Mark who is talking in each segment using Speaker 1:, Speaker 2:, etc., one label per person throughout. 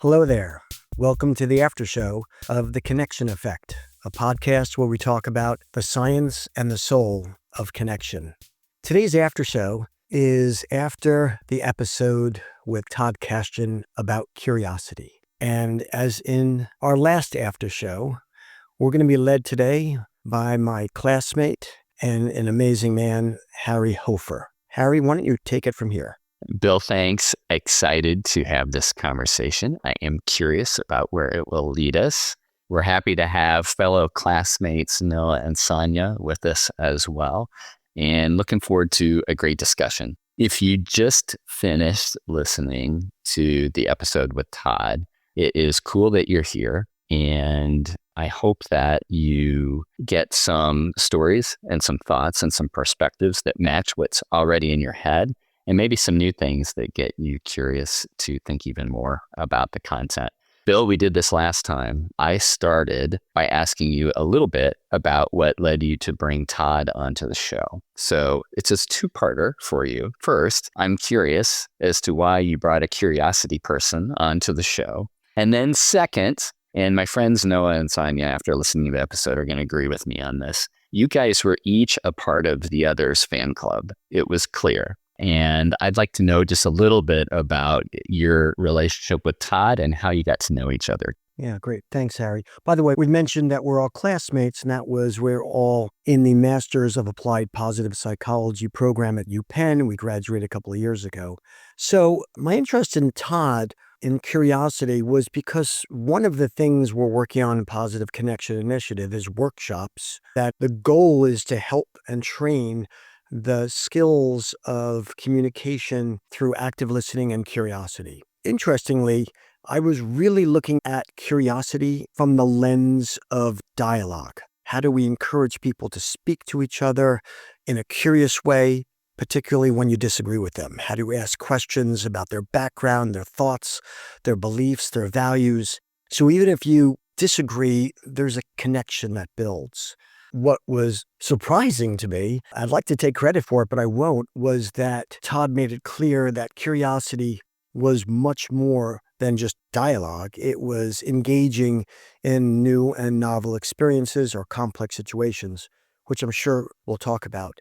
Speaker 1: Hello there. Welcome to the Aftershow of The Connection Effect, a podcast where we talk about the science and the soul of connection. Today's Aftershow is after the episode with Todd Kashdan about curiosity. And as in our last Aftershow, we're going to be led today by my classmate and an amazing man, Harry Hofer. Harry, why don't you take it from here?
Speaker 2: Bill, thanks. Excited to have this conversation. I am curious about where it will lead us. We're happy to have fellow classmates Noah and Sonia with us as well, and looking forward to a great discussion. If you just finished listening to the episode with Todd, it is cool that you're here, and I hope that you get some stories and some thoughts and some perspectives that match what's already in your head, and maybe some new things that get you curious to think even more about the content. Bill, we did this last time. I started by asking you a little bit about what led you to bring Todd onto the show. So it's a two-parter for you. First, I'm curious as to why you brought a curiosity person onto the show. And then second, and my friends Noah and Sonia, after listening to the episode, are going to agree with me on this. You guys were each a part of the other's fan club. It was clear. And I'd like to know just a little bit about your relationship with Todd and how you got to know each other.
Speaker 1: Yeah, great. Thanks, Harry. By the way, we mentioned that we're all classmates, and that was we're all in the Masters of Applied Positive Psychology program at UPenn. We graduated a couple of years ago. So my interest in Todd and curiosity was because one of the things we're working on in Positive Connection Initiative is workshops that the goal is to help and train the skills of communication through active listening and curiosity. Interestingly, I was really looking at curiosity from the lens of dialogue. How do we encourage people to speak to each other in a curious way, particularly when you disagree with them? How do we ask questions about their background, their thoughts, their beliefs, their values? So even if you disagree, there's a connection that builds. What was surprising to me, I'd like to take credit for it, but I won't, was that Todd made it clear that curiosity was much more than just dialogue. It was engaging in new and novel experiences or complex situations, which I'm sure we'll talk about.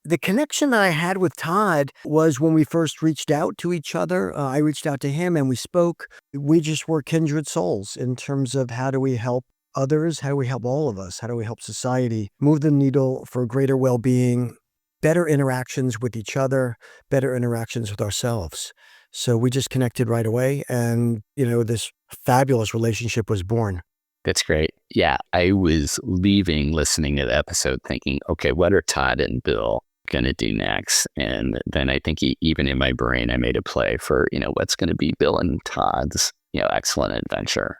Speaker 1: The connection that I had with Todd was when we first reached out to each other. I reached out to him and we spoke. We just were kindred souls in terms of how do we help others, how do we help all of us, how do we help society move the needle for greater well-being, better interactions with each other, better interactions with ourselves. So we just connected right away, and this fabulous relationship was born.
Speaker 2: That's great. Yeah, I was leaving listening to the episode thinking, okay, what are Todd and Bill going to do next? And then I think even in my brain, I made a play for, what's going to be Bill and Todd's, excellent adventure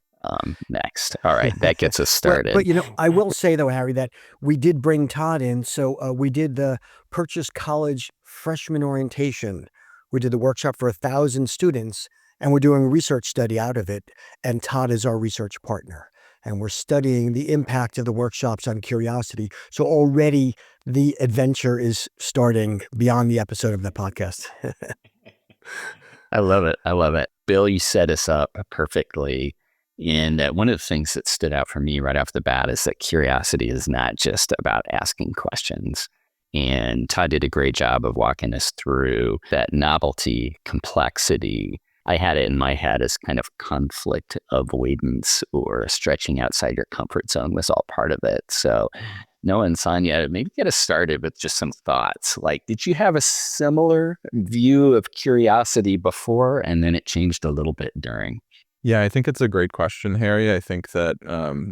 Speaker 2: next. All right, that gets us started.
Speaker 1: But I will say though, Harry, that we did bring Todd in. So we did the Purchase College freshman orientation. We did the workshop for 1,000 students, and we're doing a research study out of it. And Todd is our research partner. And we're studying the impact of the workshops on curiosity. So already the adventure is starting beyond the episode of the podcast.
Speaker 2: I love it. I love it. Bill, you set us up perfectly. And one of the things that stood out for me right off the bat is that curiosity is not just about asking questions. And Todd did a great job of walking us through that novelty, complexity. I had it in my head as kind of conflict avoidance or stretching outside your comfort zone was all part of it. So Noah and Sonia, maybe get us started with just some thoughts. Like, did you have a similar view of curiosity before and then it changed a little bit during?
Speaker 3: Yeah, I think it's a great question, Harry. I think that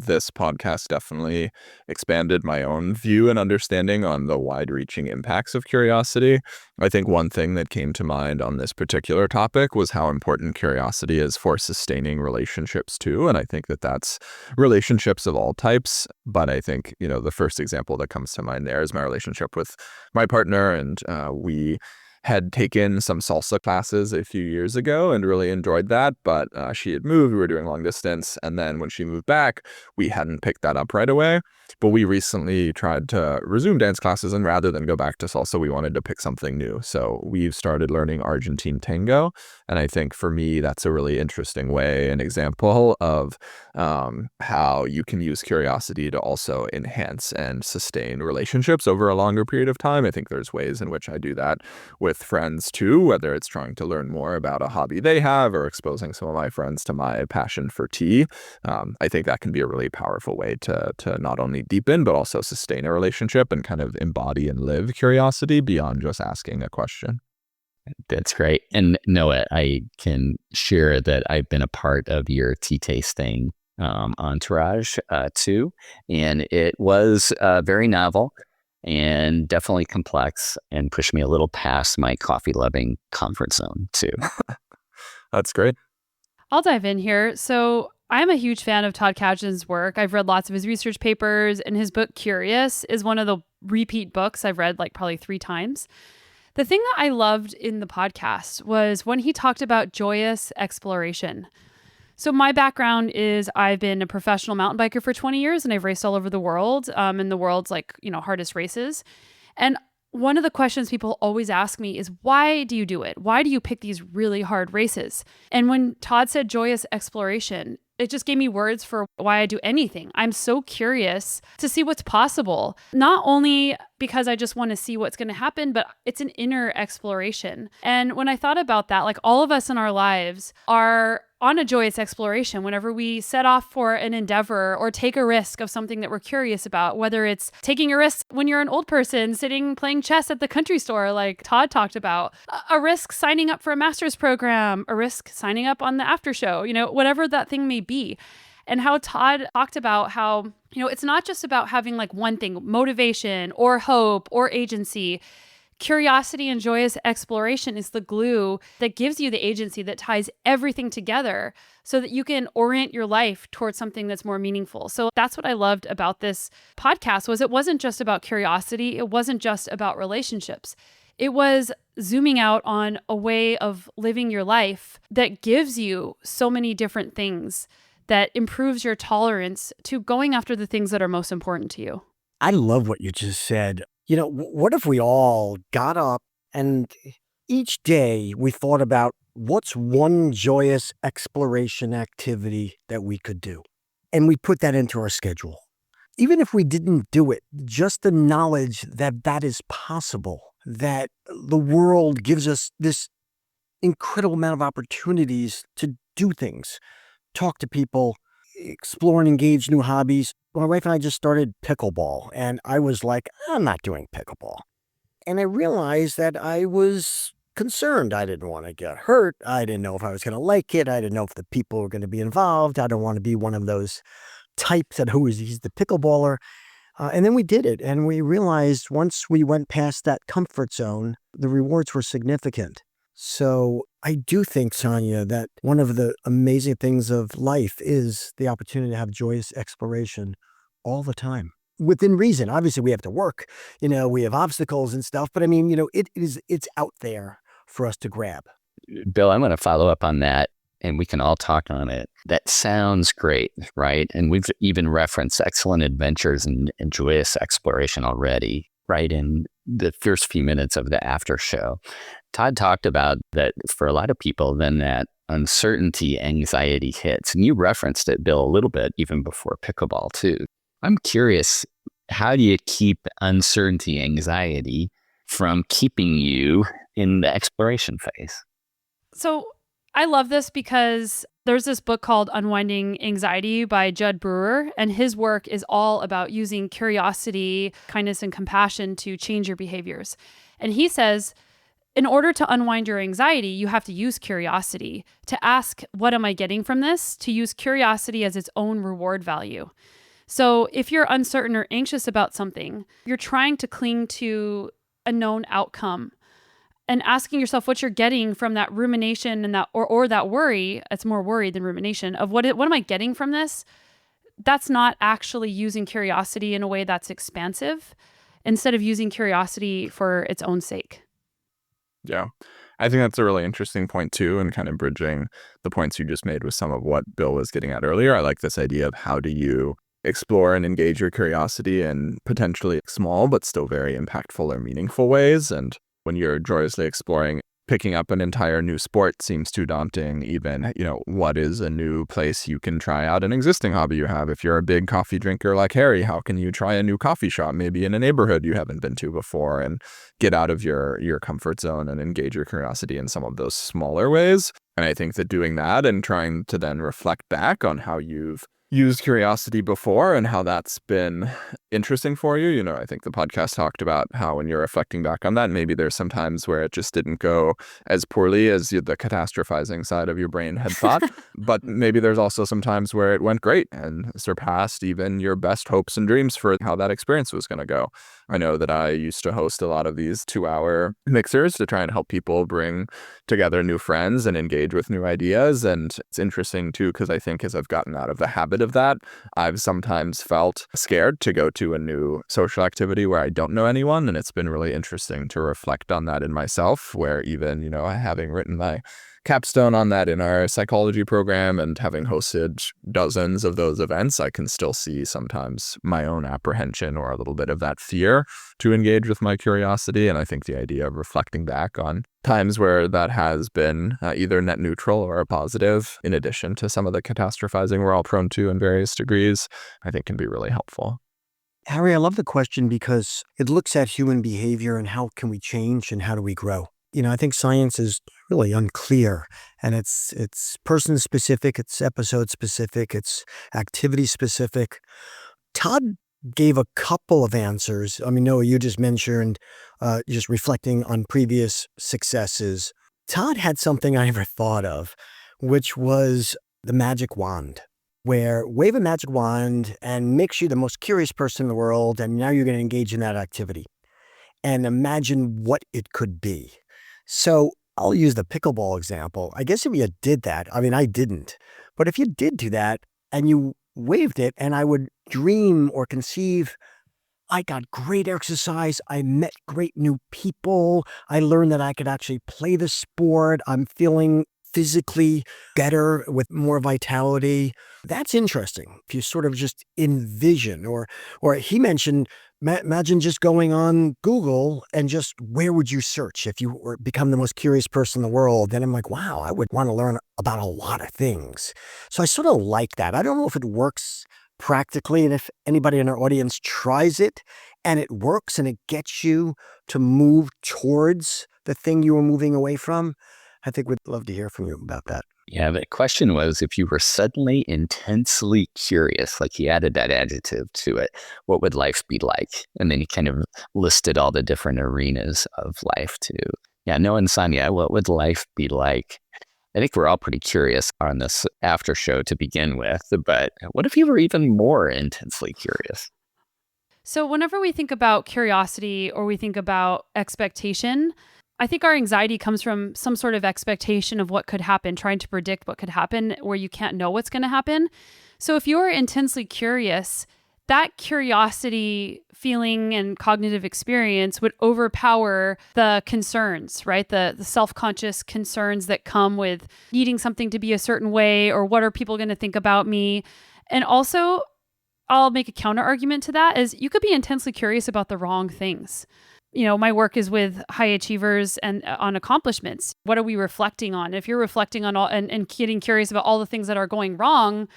Speaker 3: this podcast definitely expanded my own view and understanding on the wide-reaching impacts of curiosity. I think one thing that came to mind on this particular topic was how important curiosity is for sustaining relationships too. And I think that that's relationships of all types. But I think, the first example that comes to mind there is my relationship with my partner. And we had taken some salsa classes a few years ago and really enjoyed that, but she had moved, we were doing long distance, and then when she moved back, we hadn't picked that up right away. But we recently tried to resume dance classes, and rather than go back to salsa, we wanted to pick something new. So we've started learning Argentine tango. And I think for me, that's a really interesting way, an example of how you can use curiosity to also enhance and sustain relationships over a longer period of time. I think there's ways in which I do that with friends too, whether it's trying to learn more about a hobby they have or exposing some of my friends to my passion for tea. I think that can be a really powerful way to not only deepen, but also sustain a relationship and kind of embody and live curiosity beyond just asking a question.
Speaker 2: That's great. And Noah, I can share that I've been a part of your tea tasting entourage too. And it was very novel and definitely complex and pushed me a little past my coffee loving comfort zone too.
Speaker 3: That's great.
Speaker 4: I'll dive in here. So I'm a huge fan of Todd Kashdan's work. I've read lots of his research papers, and his book Curious is one of the repeat books I've read like probably 3 times. The thing that I loved in the podcast was when he talked about joyous exploration. So my background is I've been a professional mountain biker for 20 years, and I've raced all over the world, in the world's hardest races. And one of the questions people always ask me is, why do you do it? Why do you pick these really hard races? And when Todd said joyous exploration, it just gave me words for why I do anything. I'm so curious to see what's possible, not only because I just want to see what's going to happen, but it's an inner exploration. And when I thought about that, like all of us in our lives are on a joyous exploration whenever we set off for an endeavor or take a risk of something that we're curious about, whether it's taking a risk when you're an old person sitting playing chess at the country store, like Todd talked about, a risk signing up for a master's program, a risk signing up on the Aftershow, whatever that thing may be. And how Todd talked about how, it's not just about having like one thing, motivation or hope or agency. Curiosity and joyous exploration is the glue that gives you the agency that ties everything together so that you can orient your life towards something that's more meaningful. So that's what I loved about this podcast was it wasn't just about curiosity. It wasn't just about relationships. It was zooming out on a way of living your life that gives you so many different things that improves your tolerance to going after the things that are most important to you.
Speaker 1: I love what you just said. What if we all got up and each day we thought about what's one joyous exploration activity that we could do? And we put that into our schedule. Even if we didn't do it, just the knowledge that that is possible, that the world gives us this incredible amount of opportunities to do things, talk to people, explore and engage new hobbies. My wife and I just started pickleball, and I was like, I'm not doing pickleball. And I realized that I was concerned. I didn't want to get hurt. I didn't know if I was going to like it. I didn't know if the people were going to be involved. I don't want to be one of those types that he's the pickleballer. And then we did it, and we realized once we went past that comfort zone, the rewards were significant. So I do think, Sonia, that one of the amazing things of life is the opportunity to have joyous exploration all the time. Within reason. Obviously, we have to work. We have obstacles and stuff. But I mean, it's out there for us to grab.
Speaker 2: Bill, I'm going to follow up on that and we can all talk on it. That sounds great, right? And we've even referenced excellent adventures and joyous exploration already, right? In the first few minutes of the after show. Todd talked about that for a lot of people, then that uncertainty, anxiety hits. And you referenced it, Bill, a little bit, even before pickleball too. I'm curious, how do you keep uncertainty, anxiety from keeping you in the exploration phase?
Speaker 4: So I love this because there's this book called Unwinding Anxiety by Judd Brewer, and his work is all about using curiosity, kindness, and compassion to change your behaviors. And he says, in order to unwind your anxiety, you have to use curiosity to ask, what am I getting from this? To use curiosity as its own reward value. So if you're uncertain or anxious about something, you're trying to cling to a known outcome and asking yourself what you're getting from that rumination and that or that worry. It's more worry than rumination of what am I getting from this? That's not actually using curiosity in a way that's expansive, instead of using curiosity for its own sake.
Speaker 3: Yeah, I think that's a really interesting point too, and kind of bridging the points you just made with some of what Bill was getting at earlier. I like this idea of how do you explore and engage your curiosity in potentially small but still very impactful or meaningful ways. And when you're joyously exploring, picking up an entire new sport seems too daunting. Even, what is a new place you can try out an existing hobby you have? If you're a big coffee drinker like Harry, how can you try a new coffee shop, maybe in a neighborhood you haven't been to before, and get out of your comfort zone and engage your curiosity in some of those smaller ways? And I think that doing that and trying to then reflect back on how you've used curiosity before and how that's been interesting for you. I think the podcast talked about how when you're reflecting back on that, maybe there's some times where it just didn't go as poorly as the catastrophizing side of your brain had thought. But maybe there's also some times where it went great and surpassed even your best hopes and dreams for how that experience was going to go. I know that I used to host a lot of these 2-hour mixers to try and help people bring together new friends and engage with new ideas. And it's interesting too, because I think as I've gotten out of the habit of that, I've sometimes felt scared to go to a new social activity where I don't know anyone. And it's been really interesting to reflect on that in myself, where even, having written my capstone on that in our psychology program and having hosted dozens of those events, I can still see sometimes my own apprehension or a little bit of that fear to engage with my curiosity. And I think the idea of reflecting back on times where that has been either net neutral or a positive, in addition to some of the catastrophizing we're all prone to in various degrees, I think can be really helpful.
Speaker 1: Harry, I love the question because it looks at human behavior and how can we change and how do we grow? I think science is really unclear, and it's person specific, it's episode specific, it's activity specific. Todd gave a couple of answers. I mean, Noah, you just mentioned just reflecting on previous successes. Todd had something I never thought of, which was the magic wand, where wave a magic wand and makes you the most curious person in the world, and now you're going to engage in that activity. And imagine what it could be. So I'll use the pickleball example. I guess if you did that, I mean, I didn't, but if you did do that and you waved it and I would dream or conceive, I got great exercise. I met great new people. I learned that I could actually play the sport. I'm feeling physically better with more vitality. That's interesting. If you sort of just envision, or he mentioned, imagine just going on Google and just where would you search if you were become the most curious person in the world? Then I'm like, wow, I would want to learn about a lot of things. So I sort of like that. I don't know if it works practically, and if anybody in our audience tries it and it works and it gets you to move towards the thing you were moving away from, I think we'd love to hear from you about that.
Speaker 2: Yeah, the question was, if you were suddenly intensely curious, like he added that adjective to it, what would life be like? And then he kind of listed all the different arenas of life too. Yeah, Noah and Sonia, what would life be like? I think we're all pretty curious on this after show to begin with, but what if you were even more intensely curious?
Speaker 4: So whenever we think about curiosity or we think about expectation, I think our anxiety comes from some sort of expectation of what could happen, trying to predict what could happen where you can't know what's going to happen. So if you're intensely curious, that curiosity feeling and cognitive experience would overpower the concerns, right? The self-conscious concerns that come with needing something to be a certain way, or what are people going to think about me? And also, I'll make a counter argument to that is you could be intensely curious about the wrong things. My work is with high achievers and on accomplishments. What are we reflecting on? If you're reflecting on all and getting curious about all the things that are going wrong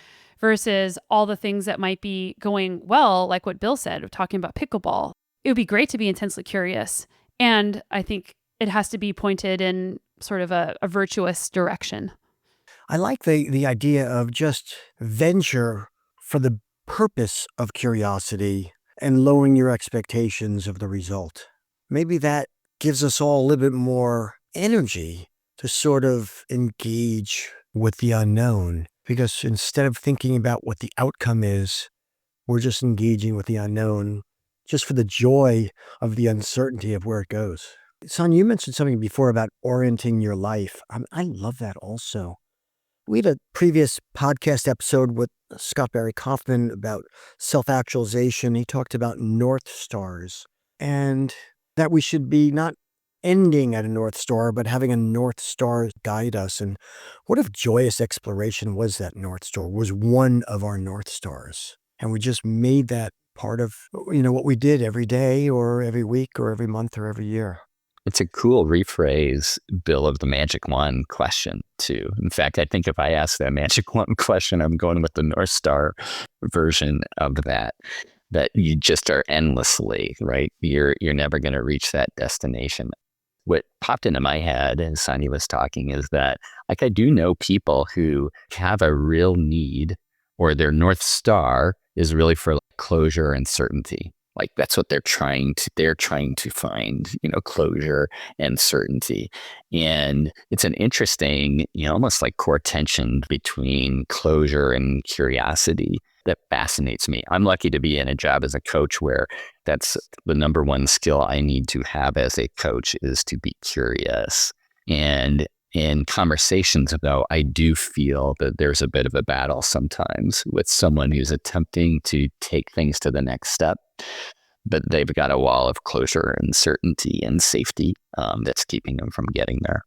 Speaker 4: versus all the things that might be going well, like what Bill said, talking about pickleball, it would be great to be intensely curious. And I think it has to be pointed in sort of a virtuous direction.
Speaker 1: I like the idea of just venture for the purpose of curiosity and lowering your expectations of the result. Maybe that gives us all a little bit more energy to sort of engage with the unknown, because instead of thinking about what the outcome is, we're just engaging with the unknown just for the joy of the uncertainty of where it goes. Son, you mentioned something before about orienting your life. I love that also. We had a previous podcast episode with Scott Barry Kaufman about self-actualization. He talked about North Stars and that we should be not ending at a North Star, but having a North Star guide us. And what if joyous exploration was that North Star, was one of our North Stars? And we just made that part of, what we did every day or every week or every month or every year.
Speaker 2: It's a cool rephrase, Bill, of the magic wand question, too. In fact, I think if I ask that magic wand question, I'm going with the North Star version of that you just are endlessly, right? You're never going to reach that destination. What popped into my head as Sonia was talking is that, like, I do know people who have a real need, or their North Star is really for closure and certainty. Like, that's what they're trying to find, closure and certainty. And it's an interesting, almost like core tension between closure and curiosity that fascinates me. I'm lucky to be in a job as a coach where that's the number one skill I need to have as a coach, is to be curious. And in conversations, though, I do feel that there's a bit of a battle sometimes with someone who's attempting to take things to the next step, but they've got a wall of closure and certainty and safety that's keeping them from getting there.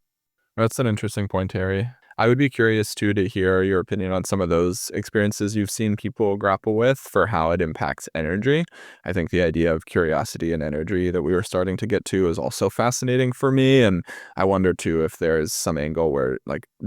Speaker 3: That's an interesting point, Harry. I would be curious, too, to hear your opinion on some of those experiences you've seen people grapple with for how it impacts energy. I think the idea of curiosity and energy that we were starting to get to is also fascinating for me. And I wonder, too, if there's some angle where,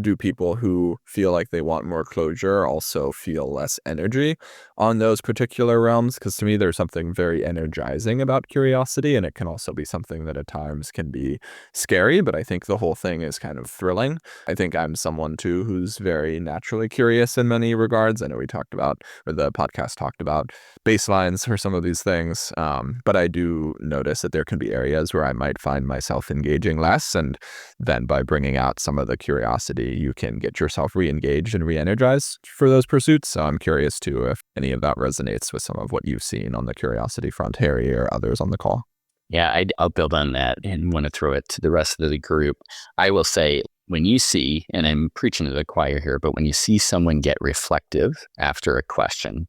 Speaker 3: do people who feel like they want more closure also feel less energy on those particular realms? Because to me, there's something very energizing about curiosity, and it can also be something that at times can be scary, but I think the whole thing is kind of thrilling. I think I'm someone too who's very naturally curious in many regards. I know we talked about, or the podcast talked about, baselines for some of these things, but I do notice that there can be areas where I might find myself engaging less, and then by bringing out some of the curiosity, you can get yourself re-engaged and re-energized for those pursuits. So I'm curious too if any of that resonates with some of what you've seen on the curiosity front, Harry, or others on the call.
Speaker 2: Yeah, I'll build on that and want to throw it to the rest of the group. I will say, when you see, and I'm preaching to the choir here, but when you see someone get reflective after a question,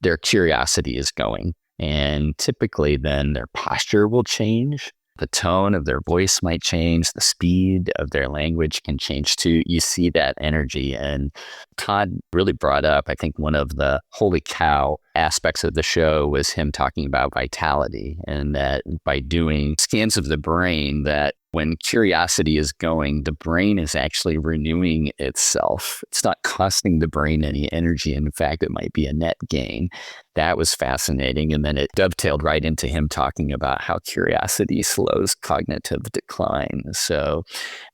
Speaker 2: their curiosity is going. And typically then their posture will change. The tone of their voice might change. The speed of their language can change too. You see that energy. And Todd really brought up, I think, one of the holy cow aspects of the show was him talking about vitality, and that by doing scans of the brain, that when curiosity is going, the brain is actually renewing itself. It's not costing the brain any energy. In fact, it might be a net gain. That was fascinating. And then it dovetailed right into him talking about how curiosity slows cognitive decline. So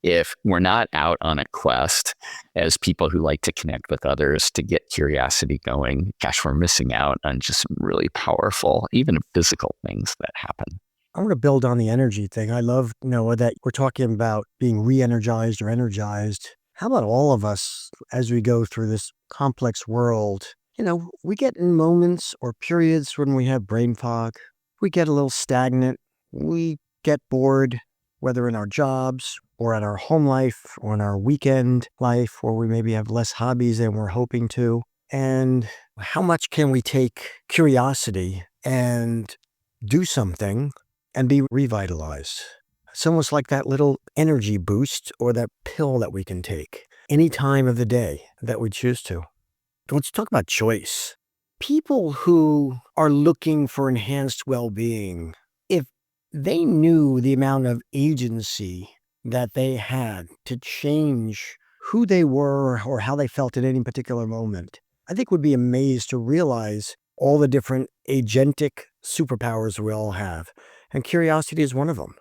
Speaker 2: if we're not out on a quest as people who like to connect with others to get curiosity going, gosh, we're missing out on just really powerful, even physical things that happen.
Speaker 1: I want to build on the energy thing. I love, Noah, that we're talking about being re-energized or energized. How about all of us as we go through this complex world? We get in moments or periods when we have brain fog. We get a little stagnant. We get bored, whether in our jobs or at our home life or in our weekend life, or we maybe have less hobbies than we're hoping to. And how much can we take curiosity and do something and be revitalized? It's almost like that little energy boost or that pill that we can take any time of the day that we choose to. Let's talk about choice. People who are looking for enhanced well-being, if they knew the amount of agency that they had to change who they were or how they felt at any particular moment, I think would be amazed to realize all the different agentic superpowers we all have. And curiosity is one of them.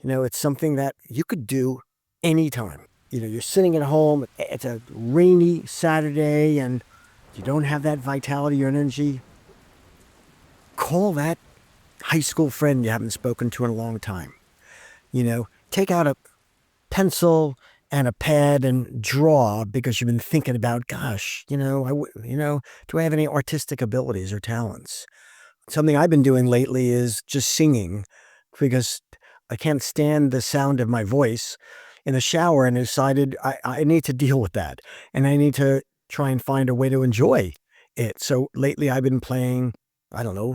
Speaker 1: It's something that you could do anytime. You're sitting at home, it's a rainy Saturday, and you don't have that vitality or energy. Call that high school friend you haven't spoken to in a long time. Take out a pencil and a pad and draw because you've been thinking about, gosh, do I have any artistic abilities or talents? Something I've been doing lately is just singing, because I can't stand the sound of my voice in the shower, and I decided I need to deal with that, and I need to try and find a way to enjoy it. So lately I've been playing,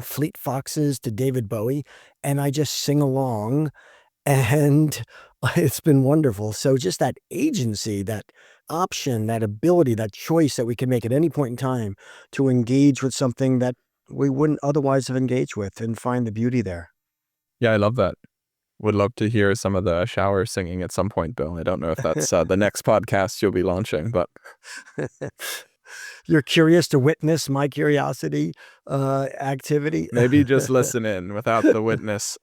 Speaker 1: Fleet Foxes to David Bowie, and I just sing along, and it's been wonderful. So just that agency, that option, that ability, that choice that we can make at any point in time to engage with something that we wouldn't otherwise have engaged with and find the beauty there.
Speaker 3: Yeah, I love that. Would love to hear some of the shower singing at some point, Bill. I don't know if that's the next podcast you'll be launching, but
Speaker 1: You're curious to witness my curiosity activity?
Speaker 3: maybe just listen in without the witness.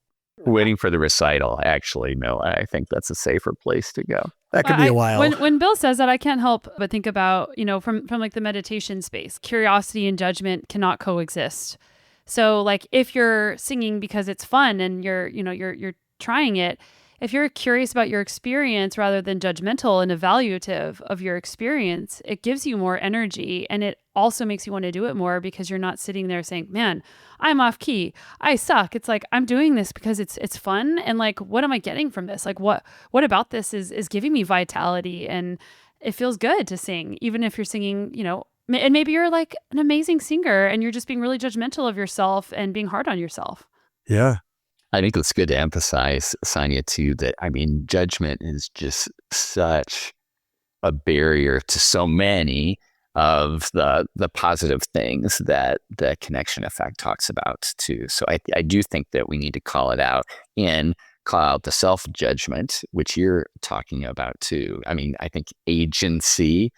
Speaker 2: Waiting for the recital, actually. No, I think that's a safer place to go.
Speaker 1: That could be a while.
Speaker 4: When Bill says that, I can't help but think about, from like the meditation space, curiosity and judgment cannot coexist. So like if you're singing because it's fun and you're trying it, if you're curious about your experience rather than judgmental and evaluative of your experience, it gives you more energy, and it also makes you want to do it more because you're not sitting there saying, man, I'm off key, I suck. It's like, I'm doing this because it's fun. And like, what am I getting from this? Like what about this is giving me vitality, and it feels good to sing, even if you're singing, and maybe you're like an amazing singer and you're just being really judgmental of yourself and being hard on yourself.
Speaker 1: Yeah.
Speaker 2: I think it's good to emphasize, Sonia, too, that, judgment is just such a barrier to so many of the positive things that the connection effect talks about, too. So I do think that we need to call it out and call out the self-judgment, which you're talking about, too. I think agency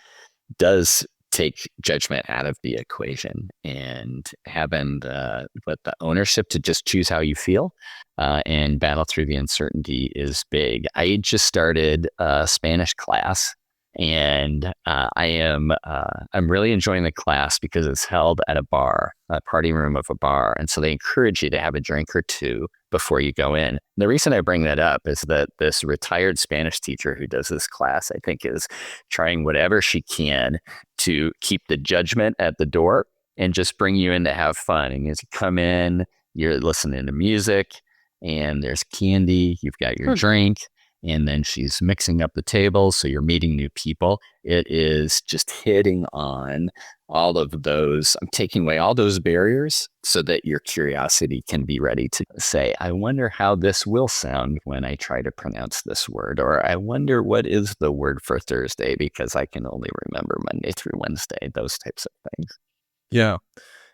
Speaker 2: does take judgment out of the equation, and having the ownership to just choose how you feel and battle through the uncertainty is big. I just started a Spanish class, and I'm really enjoying the class because it's held at a party room of a bar, and so they encourage you to have a drink or two before you go in. The reason I bring that up is that this retired Spanish teacher who does this class, I think, is trying whatever she can to keep the judgment at the door and just bring you in to have fun. And as you come in, you're listening to music and there's candy, you've got your drink, and then she's mixing up the tables, so you're meeting new people. It is just hitting on all of those. I'm taking away all those barriers so that your curiosity can be ready to say, I wonder how this will sound when I try to pronounce this word, or I wonder what is the word for Thursday because I can only remember Monday through Wednesday, those types of things.
Speaker 3: Yeah.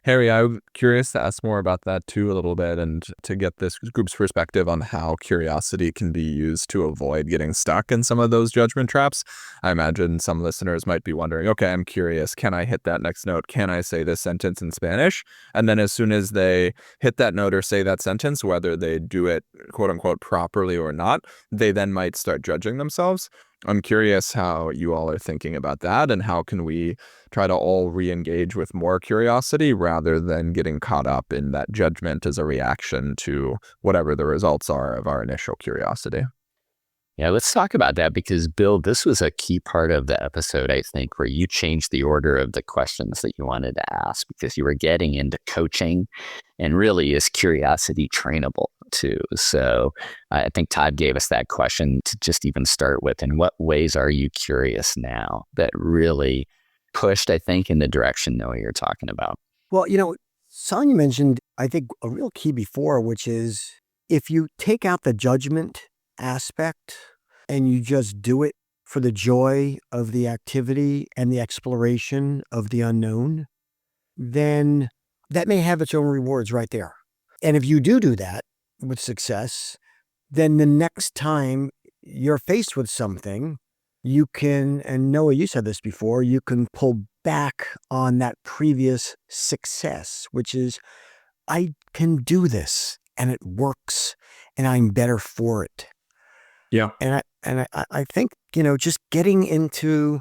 Speaker 3: Harry, I'm curious to ask more about that too a little bit, and to get this group's perspective on how curiosity can be used to avoid getting stuck in some of those judgment traps. I imagine some listeners might be wondering, okay, I'm curious, can I hit that next note? Can I say this sentence in Spanish? And then as soon as they hit that note or say that sentence, whether they do it quote unquote properly or not, they then might start judging themselves. I'm curious how you all are thinking about that, and how can we try to all re-engage with more curiosity rather than getting caught up in that judgment as a reaction to whatever the results are of our initial curiosity.
Speaker 2: Yeah, let's talk about that, because Bill, this was a key part of the episode, I think, where you changed the order of the questions that you wanted to ask because you were getting into coaching, and really, is curiosity trainable too? So I think Todd gave us that question to just even start with. In what ways are you curious now that really pushed, I think, in the direction, Noah, you're talking about?
Speaker 1: Well, Sonia mentioned, I think, a real key before, which is if you take out the judgment aspect and you just do it for the joy of the activity and the exploration of the unknown, then that may have its own rewards right there. And if you do that with success, then the next time you're faced with something, you can, and Noah, you said this before, you can pull back on that previous success, which is, I can do this and it works and I'm better for it.
Speaker 3: Yeah.
Speaker 1: And I think, just getting into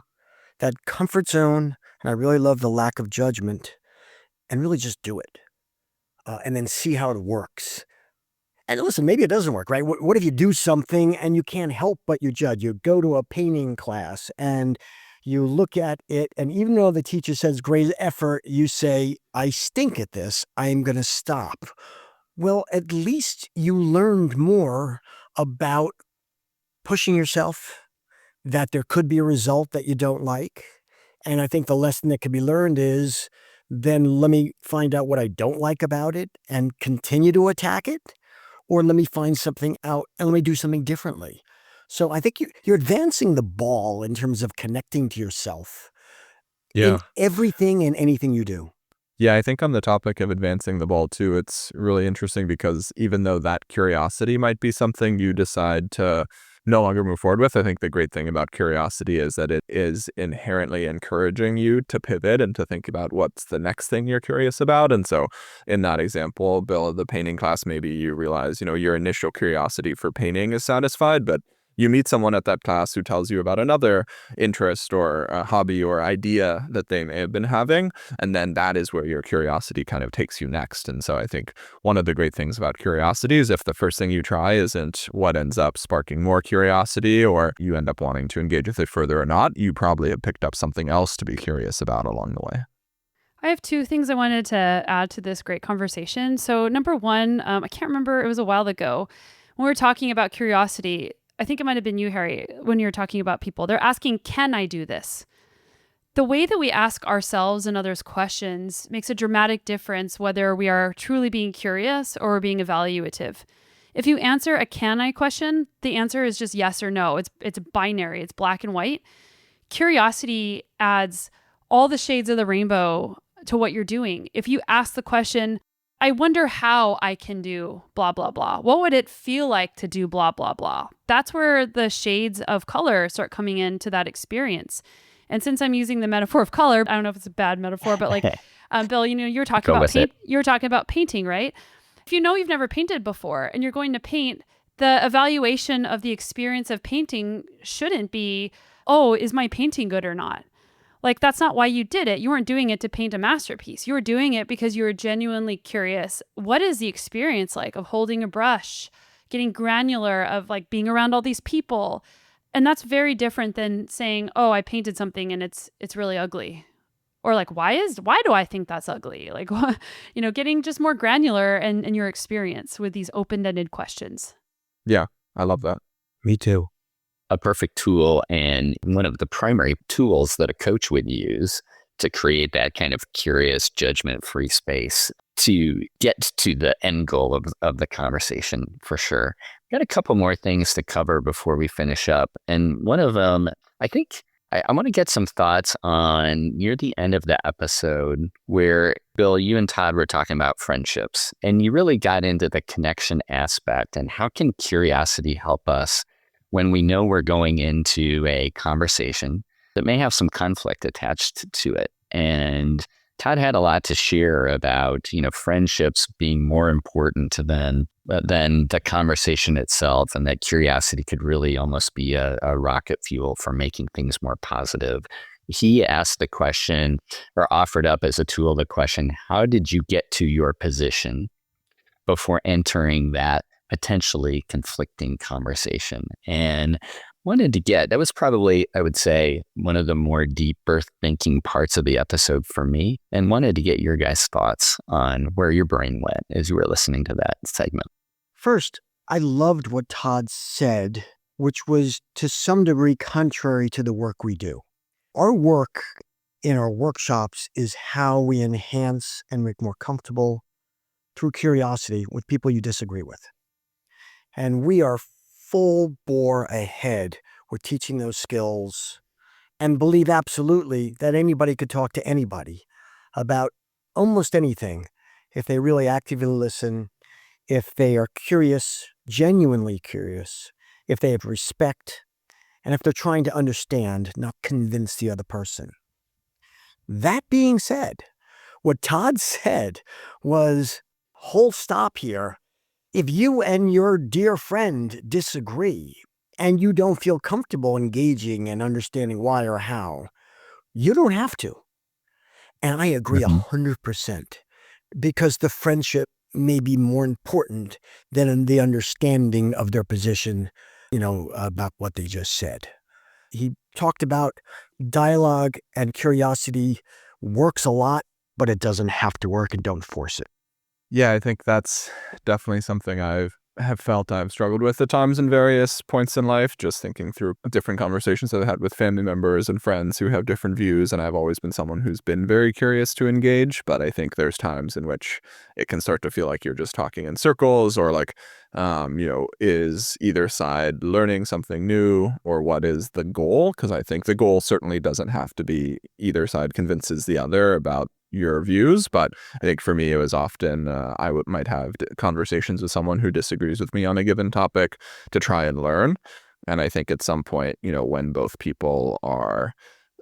Speaker 1: that comfort zone, and I really love the lack of judgment, and really just do it. And then see how it works. And listen, maybe it doesn't work, right? What if you do something and you can't help but you judge? You go to a painting class and you look at it, and even though the teacher says great effort, you say, I stink at this, I'm going to stop. Well, at least you learned more about pushing yourself, that there could be a result that you don't like. And I think the lesson that can be learned is, then let me find out what I don't like about it and continue to attack it, or let me find something out and let me do something differently. So I think you're advancing the ball in terms of connecting to yourself in everything and anything you do.
Speaker 3: Yeah, I think on the topic of advancing the ball too, it's really interesting because even though that curiosity might be something you decide to no longer move forward with, I think the great thing about curiosity is that it is inherently encouraging you to pivot and to think about what's the next thing you're curious about. And so in that example, Bill, the painting class, maybe you realize, your initial curiosity for painting is satisfied, but you meet someone at that class who tells you about another interest or a hobby or idea that they may have been having. And then that is where your curiosity kind of takes you next. And so I think one of the great things about curiosity is if the first thing you try isn't what ends up sparking more curiosity, or you end up wanting to engage with it further or not, you probably have picked up something else to be curious about along the way.
Speaker 4: I have two things I wanted to add to this great conversation. So number one, I can't remember, it was a while ago when we were talking about curiosity. I think it might have been you, Harry, when you were talking about people. They're asking, can I do this? The way that we ask ourselves and others questions makes a dramatic difference whether we are truly being curious or being evaluative. If you answer a can I question, the answer is just yes or no. It's binary, it's black and white. Curiosity adds all the shades of the rainbow to what you're doing. If you ask the question, I wonder how I can do blah, blah, blah. What would it feel like to do blah, blah, blah? That's where the shades of color start coming into that experience. And since I'm using the metaphor of color, I don't know if it's a bad metaphor, but like, Bill, you were talking about you were talking about painting, right? If you've never painted before and you're going to paint, the evaluation of the experience of painting shouldn't be, oh, is my painting good or not? Like, that's not why you did it. You weren't doing it to paint a masterpiece. You were doing it because you were genuinely curious. What is the experience like of holding a brush, getting granular, of like being around all these people? And that's very different than saying, oh, I painted something and it's really ugly. Or like, why do I think that's ugly? Like, getting just more granular in your experience with these open-ended questions.
Speaker 3: Yeah, I love that.
Speaker 1: Me too.
Speaker 2: A perfect tool, and one of the primary tools that a coach would use to create that kind of curious, judgment-free space to get to the end goal of the conversation, for sure. Got a couple more things to cover before we finish up. And one of them, I think I want to get some thoughts on near the end of the episode where, Bill, you and Todd were talking about friendships, and you really got into the connection aspect and how can curiosity help us when we know we're going into a conversation that may have some conflict attached to it. And Todd had a lot to share about, friendships being more important than the conversation itself, and that curiosity could really almost be a rocket fuel for making things more positive. He asked the question, or offered up as a tool the question, how did you get to your position before entering that potentially conflicting conversation? And that was probably, I would say, one of the more deeper thinking parts of the episode for me, and wanted to get your guys' thoughts on where your brain went as you were listening to that segment.
Speaker 1: First, I loved what Todd said, which was to some degree contrary to the work we do. Our work in our workshops is how we enhance and make more comfortable through curiosity with people you disagree with. And we are full bore ahead with teaching those skills, and believe absolutely that anybody could talk to anybody about almost anything if they really actively listen, if they are curious, genuinely curious, if they have respect, and if they're trying to understand, not convince the other person. That being said, what Todd said was, whole stop here. If you and your dear friend disagree and you don't feel comfortable engaging and understanding why or how, you don't have to. And I agree 100%, because the friendship may be more important than the understanding of their position, about what they just said. He talked about dialogue and curiosity works a lot, but it doesn't have to work, and don't force it.
Speaker 3: Yeah, I think that's definitely something I've felt I've struggled with at times in various points in life, just thinking through different conversations that I've had with family members and friends who have different views. And I've always been someone who's been very curious to engage, but I think there's times in which it can start to feel like you're just talking in circles, or like, is either side learning something new, or what is the goal? Because I think the goal certainly doesn't have to be either side convinces the other about your views. But I think for me, it was often might have conversations with someone who disagrees with me on a given topic to try and learn. And I think at some point, when both people are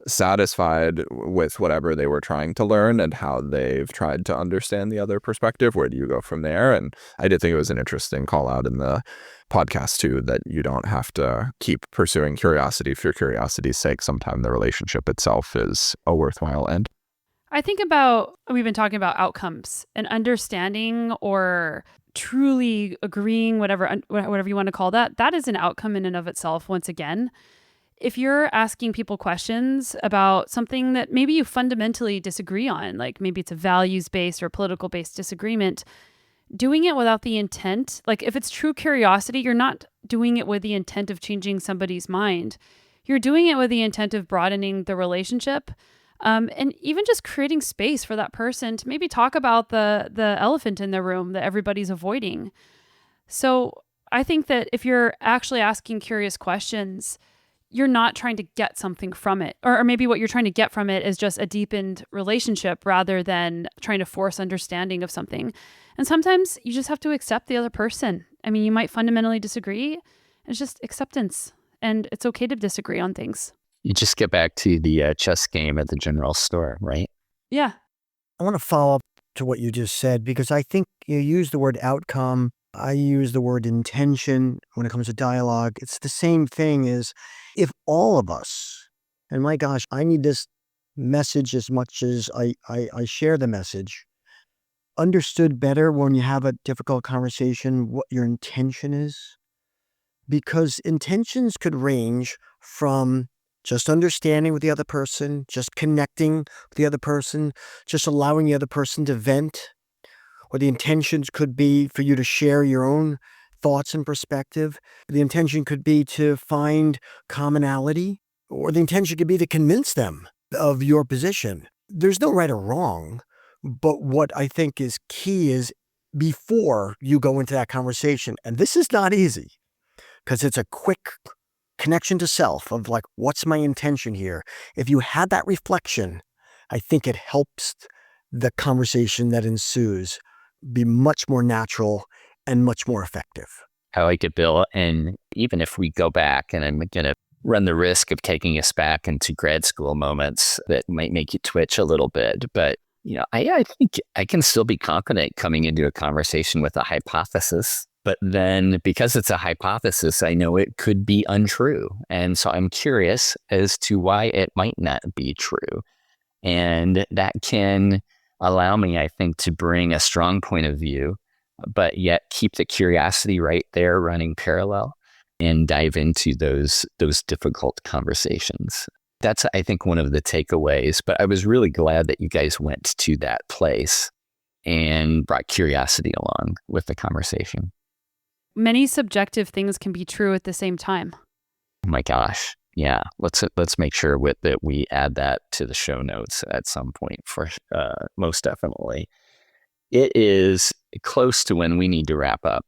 Speaker 3: satisfied with whatever they were trying to learn and how they've tried to understand the other perspective, where do you go from there? And I did think it was an interesting call out in the podcast too, that you don't have to keep pursuing curiosity for curiosity's sake. Sometimes the relationship itself is a worthwhile end.
Speaker 4: I think we've been talking about outcomes and understanding or truly agreeing, whatever you want to call that. That is an outcome in and of itself, once again. If you're asking people questions about something that maybe you fundamentally disagree on, like maybe it's a values-based or political-based disagreement, doing it without the intent, like if it's true curiosity, you're not doing it with the intent of changing somebody's mind. You're doing it with the intent of broadening the relationship, and even just creating space for that person to maybe talk about the elephant in the room that everybody's avoiding. So I think that if you're actually asking curious questions, you're not trying to get something from it. Or maybe what you're trying to get from it is just a deepened relationship rather than trying to force understanding of something. And sometimes you just have to accept the other person. I mean, you might fundamentally disagree. It's just acceptance. And it's okay to disagree on things.
Speaker 2: You just get back to the chess game at the general store, right?
Speaker 4: Yeah.
Speaker 1: I want to follow up to what you just said, because I think you use the word outcome. I use the word intention when it comes to dialogue. It's the same thing as if all of us, and my gosh, I need this message as much as I share the message, understood better when you have a difficult conversation what your intention is. Because intentions could range from just understanding with the other person, just connecting with the other person, just allowing the other person to vent, or the intentions could be for you to share your own thoughts and perspective. The intention could be to find commonality, or the intention could be to convince them of your position. There's no right or wrong, but what I think is key is before you go into that conversation, and this is not easy, because it's a quick connection to self of like, what's my intention here? If you had that reflection, I think it helps the conversation that ensues be much more natural and much more effective.
Speaker 2: I like it, Bill. And even if we go back, and I'm going to run the risk of taking us back into grad school moments that might make you twitch a little bit, but I think I can still be confident coming into a conversation with a hypothesis. But then because it's a hypothesis, I know it could be untrue. And so I'm curious as to why it might not be true. And that can allow me, I think, to bring a strong point of view, but yet keep the curiosity right there running parallel and dive into those difficult conversations. That's, I think, one of the takeaways. But I was really glad that you guys went to that place and brought curiosity along with the conversation.
Speaker 4: Many subjective things can be true at the same time.
Speaker 2: Oh my gosh. Yeah. Let's make sure that we add that to the show notes at some point for most definitely. It is close to when we need to wrap up.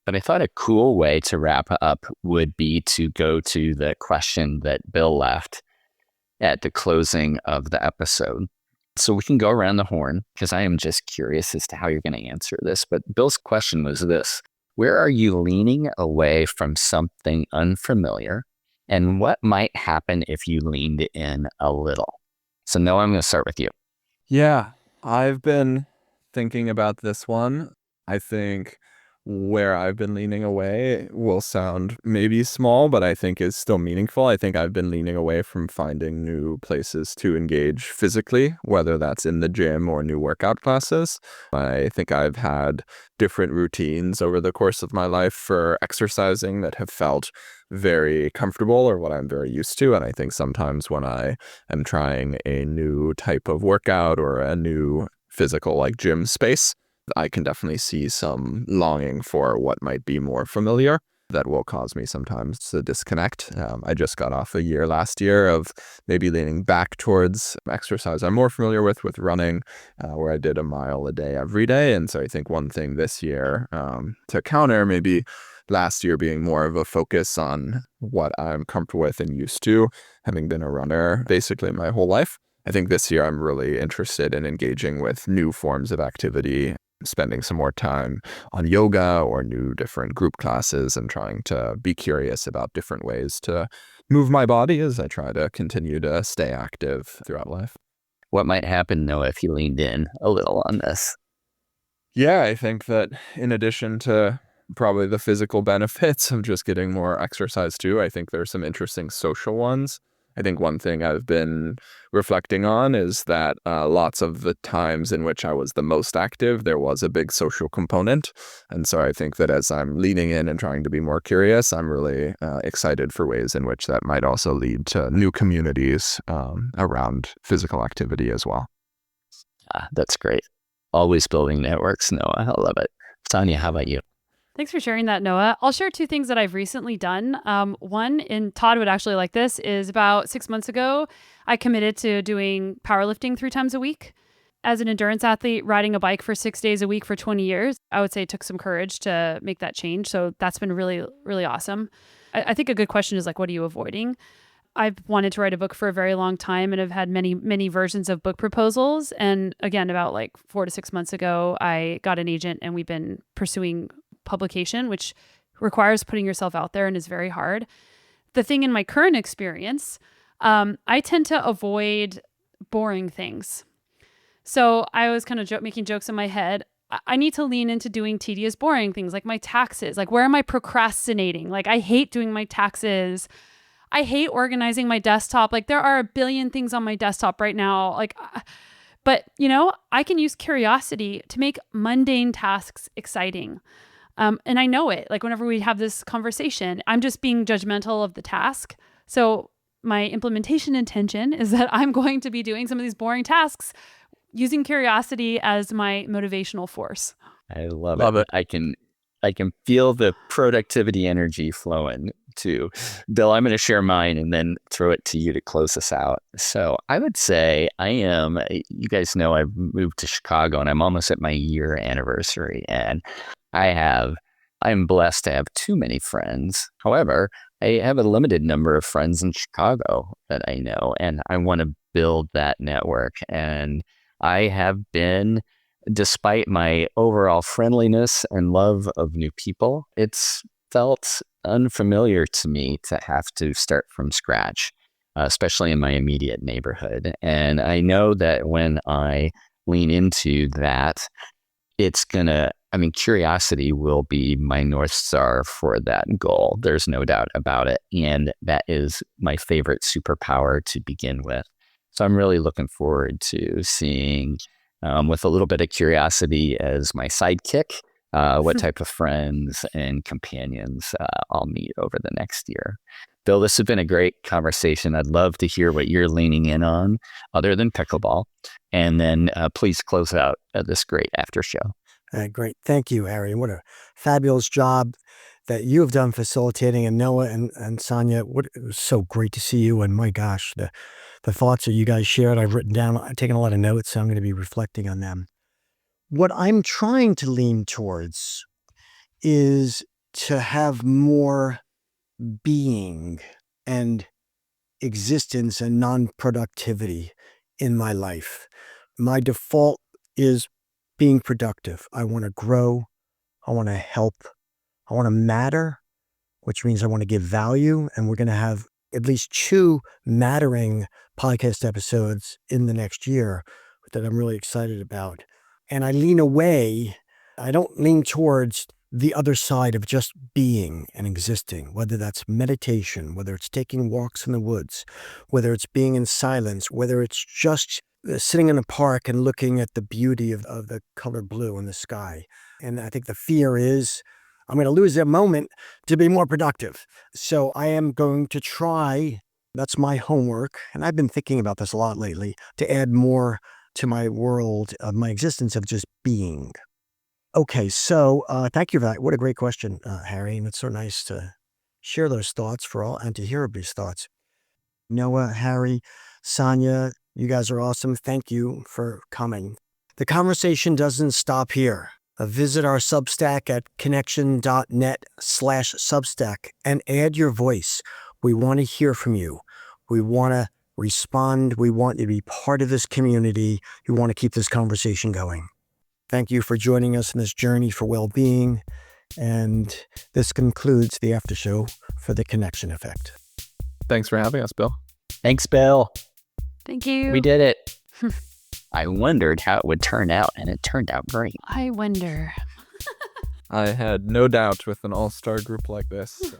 Speaker 2: But I thought a cool way to wrap up would be to go to the question that Bill left at the closing of the episode. So we can go around the horn, because I am just curious as to how you're going to answer this. But Bill's question was this: where are you leaning away from something unfamiliar? And what might happen if you leaned in a little? So Noah, I'm going to start with you.
Speaker 3: Yeah, I've been thinking about this one. I think where I've been leaning away will sound maybe small, but I think is still meaningful. I think I've been leaning away from finding new places to engage physically, whether that's in the gym or new workout classes. I think I've had different routines over the course of my life for exercising that have felt very comfortable, or what I'm very used to. And I think sometimes when I am trying a new type of workout or a new physical like gym space, I can definitely see some longing for what might be more familiar that will cause me sometimes to disconnect. I just got off a year last year of maybe leaning back towards exercise I'm more familiar with running, where I did a mile a day every day. And so I think one thing this year to counter maybe last year being more of a focus on what I'm comfortable with and used to, having been a runner basically my whole life. I think this year I'm really interested in engaging with new forms of activity, spending some more time on yoga or new different group classes, and trying to be curious about different ways to move my body as I try to continue to stay active throughout life.
Speaker 2: What might happen, Noah, if you leaned in a little on this?
Speaker 3: Yeah, I think that in addition to probably the physical benefits of just getting more exercise too, I think there's some interesting social ones. I think one thing I've been reflecting on is that lots of the times in which I was the most active, there was a big social component. And so I think that as I'm leaning in and trying to be more curious, I'm really excited for ways in which that might also lead to new communities around physical activity as well.
Speaker 2: That's great. Always building networks, Noah. I love it. Sonia, how about you?
Speaker 4: Thanks for sharing that, Noah. I'll share two things that I've recently done. One, and Todd would actually like this, is about 6 months ago, I committed to doing powerlifting 3 times a week. As an endurance athlete, riding a bike for 6 days a week for 20 years, I would say it took some courage to make that change. So that's been really, really awesome. I think a good question is like, what are you avoiding? I've wanted to write a book for a very long time and have had many, many versions of book proposals. And again, about like 4 to 6 months ago, I got an agent and we've been pursuing publication, which requires putting yourself out there and is very hard. The thing in my current experience, I tend to avoid boring things. So I was kind of making jokes in my head. I need to lean into doing tedious, boring things like my taxes. Like, where am I procrastinating? Like, I hate doing my taxes. I hate organizing my desktop. Like, there are a billion things on my desktop right now. Like, but I can use curiosity to make mundane tasks exciting. And I know it. Like, whenever we have this conversation, I'm just being judgmental of the task. So my implementation intention is that I'm going to be doing some of these boring tasks using curiosity as my motivational force.
Speaker 2: I love it. I can feel the productivity energy flowing too. Bill, I'm going to share mine and then throw it to you to close us out. So I would say you guys know I've moved to Chicago and I'm almost at my year anniversary, and I'm blessed to have too many friends. However, I have a limited number of friends in Chicago that I know, and I want to build that network. And I have been, despite my overall friendliness and love of new people, it's felt unfamiliar to me to have to start from scratch, especially in my immediate neighborhood. And I know that when I lean into that, curiosity will be my North Star for that goal. There's no doubt about it. And that is my favorite superpower to begin with. So I'm really looking forward to seeing, with a little bit of curiosity as my sidekick, what type of friends and companions I'll meet over the next year. Bill, this has been a great conversation. I'd love to hear what you're leaning in on other than pickleball. And then please close out this great after show.
Speaker 1: Great. Thank you, Harry. What a fabulous job that you have done facilitating. And Noah and Sonia, it was so great to see you. And my gosh, the thoughts that you guys shared, I've written down, I've taken a lot of notes, so I'm going to be reflecting on them. What I'm trying to lean towards is to have more being and existence and non-productivity in my life. My default is being productive. I want to grow. I want to help. I want to matter, which means I want to give value. And we're going to have at least 2 mattering podcast episodes in the next year that I'm really excited about. And I lean away. I don't lean towards the other side of just being and existing, whether that's meditation, whether it's taking walks in the woods, whether it's being in silence, whether it's just sitting in a park and looking at the beauty of the color blue in the sky. And I think the fear is I'm going to lose that moment to be more productive. So I am going to try, that's my homework, and I've been thinking about this a lot lately, to add more to my world of my existence of just being. Okay, so thank you for that. What a great question, Harry. And it's so nice to share those thoughts for all and to hear these thoughts. Noah, Harry, Sonia, you guys are awesome. Thank you for coming. The conversation doesn't stop here. Visit our Substack at connection.net/Substack and add your voice. We want to hear from you. We want to respond. We want you to be part of this community. We want to keep this conversation going. Thank you for joining us in this journey for well-being. And this concludes the after show for The Connection Effect.
Speaker 3: Thanks for having us, Bill.
Speaker 2: Thanks, Bill.
Speaker 4: Thank you.
Speaker 2: We did it. I wondered how it would turn out, and it turned out great.
Speaker 4: I wonder.
Speaker 3: I had no doubt with an all-star group like this. So.